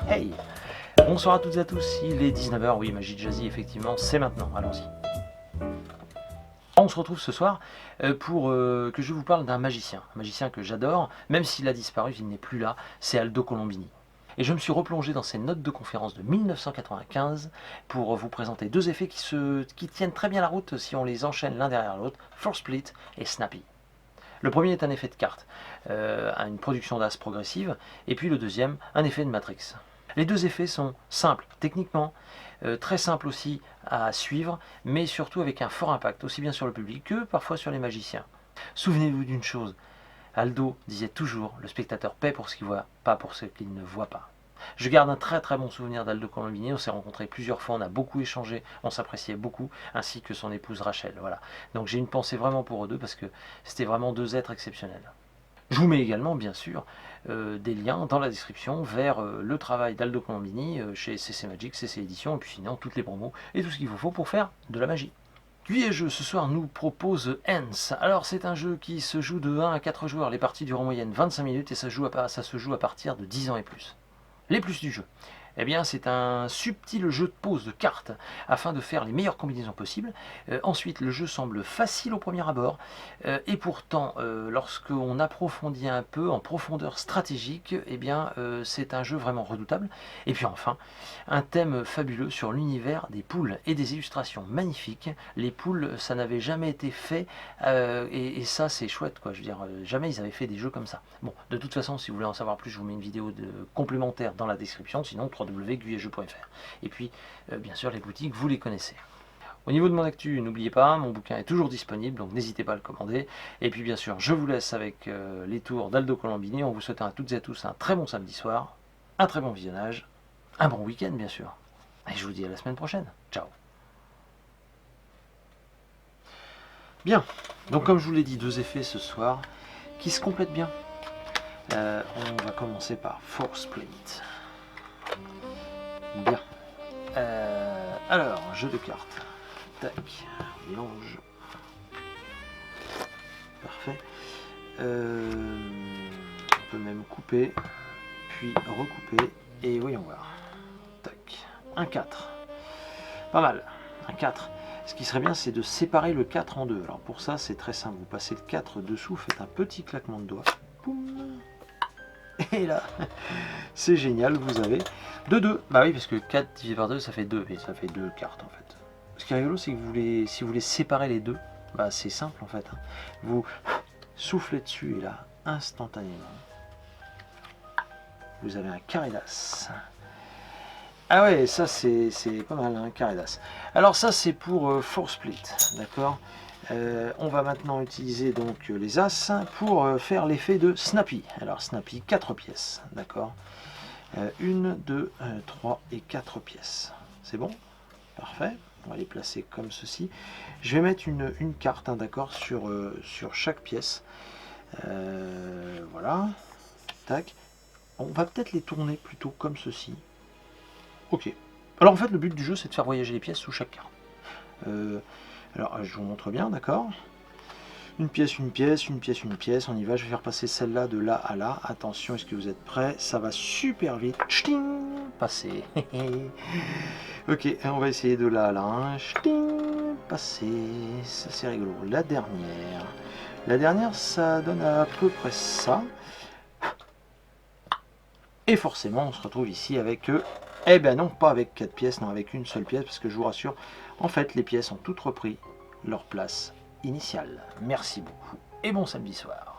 Hey! Bonsoir à toutes et à tous, il est 19 h, oui, Magie Jazzy, effectivement, c'est maintenant, allons-y. On se retrouve ce soir pour que je vous parle d'un magicien que j'adore, même s'il a disparu, il n'est plus là, c'est Aldo Colombini. Et je me suis replongé dans ses notes de conférence de 1995 pour vous présenter deux effets qui tiennent très bien la route si on les enchaîne l'un derrière l'autre, Force Split et Snappy. Le premier est un effet de carte, une production d'as progressive, et puis le deuxième, un effet de matrix. Les deux effets sont simples techniquement, très simples aussi à suivre, mais surtout avec un fort impact, aussi bien sur le public que parfois sur les magiciens. Souvenez-vous d'une chose, Aldo disait toujours, le spectateur paie pour ce qu'il voit, pas pour ce qu'il ne voit pas. Je garde un très très bon souvenir d'Aldo Colombini, on s'est rencontrés plusieurs fois, on a beaucoup échangé, on s'appréciait beaucoup, ainsi que son épouse Rachel. Voilà. Donc j'ai une pensée vraiment pour eux deux, parce que c'était vraiment deux êtres exceptionnels. Je vous mets également, bien sûr, des liens dans la description vers le travail d'Aldo Colombini chez CC Magic, CC Édition, et puis sinon toutes les promos et tout ce qu'il vous faut pour faire de la magie. Jeu ce soir nous propose Ends. Alors c'est un jeu qui se joue de 1 à 4 joueurs, les parties durent en moyenne 25 minutes et ça se joue à partir de 10 ans et plus. Les plus du jeu. Eh bien, c'est un subtil jeu de pose de cartes afin de faire les meilleures combinaisons possibles. Ensuite, le jeu semble facile au premier abord et pourtant, lorsqu'on approfondit un peu en profondeur stratégique, eh bien, c'est un jeu vraiment redoutable. Et puis enfin, un thème fabuleux sur l'univers des poules et des illustrations magnifiques. Les poules, ça n'avait jamais été fait et ça, c'est chouette, quoi. Je veux dire, jamais ils avaient fait des jeux comme ça. Bon, de toute façon, si vous voulez en savoir plus, je vous mets une vidéo complémentaire dans la description, sinon www.guyejeux.fr. Et puis, bien sûr, les boutiques, vous les connaissez. Au niveau de mon actu, n'oubliez pas, mon bouquin est toujours disponible, donc n'hésitez pas à le commander. Et puis, bien sûr, je vous laisse avec les tours d'Aldo Colombini. On vous souhaite à toutes et à tous un très bon samedi soir, un très bon visionnage, un bon week-end, bien sûr. Et je vous dis à la semaine prochaine. Ciao. Bien, donc comme je vous l'ai dit, deux effets ce soir qui se complètent bien. On va commencer par Force Split. Bien. Alors, jeu de cartes. Tac. Mélange. Parfait. On peut même couper, puis recouper. Et voyons voir. Tac. Un 4. Pas mal. Un 4. Ce qui serait bien, c'est de séparer le 4 en deux. Alors pour ça, c'est très simple. Vous passez le 4 dessous, faites un petit claquement de doigts. Poum. Et là, c'est génial, vous avez 2. Bah oui, parce que 4 divisé par 2, ça fait 2. Et ça fait 2 cartes en fait. Ce qui est rigolo, c'est que si vous voulez séparer les deux, bah c'est simple en fait. Vous soufflez dessus et là, instantanément, vous avez un carré d'as. Ah ouais, ça c'est pas mal, un carré d'as. Alors ça c'est pour Force Split, d'accord. On va maintenant utiliser donc les as pour faire l'effet de Snappy. Alors Snappy, 4 pièces, d'accord. 1, 2, 3 et 4 pièces. C'est bon? Parfait. On va les placer comme ceci. Je vais mettre une carte, hein, d'accord, sur chaque pièce. Voilà. Tac. On va peut-être les tourner plutôt comme ceci. Ok. Alors en fait, le but du jeu, c'est de faire voyager les pièces sous chaque carte. Alors, je vous montre bien, d'accord. Une pièce, une pièce, une pièce, une pièce. On y va. Je vais faire passer celle-là de là à là. Attention, est-ce que vous êtes prêts? Ça va super vite. Ch'ting, passer. Ok, on va essayer de là à là. Ch'ting, passer. Ça, c'est rigolo. La dernière, ça donne à peu près ça. Et forcément, on se retrouve ici avec... eh ben non, pas avec 4 pièces, non, avec une seule pièce, parce que je vous rassure, en fait, les pièces ont toutes repris leur place initiale. Merci beaucoup et bon samedi soir.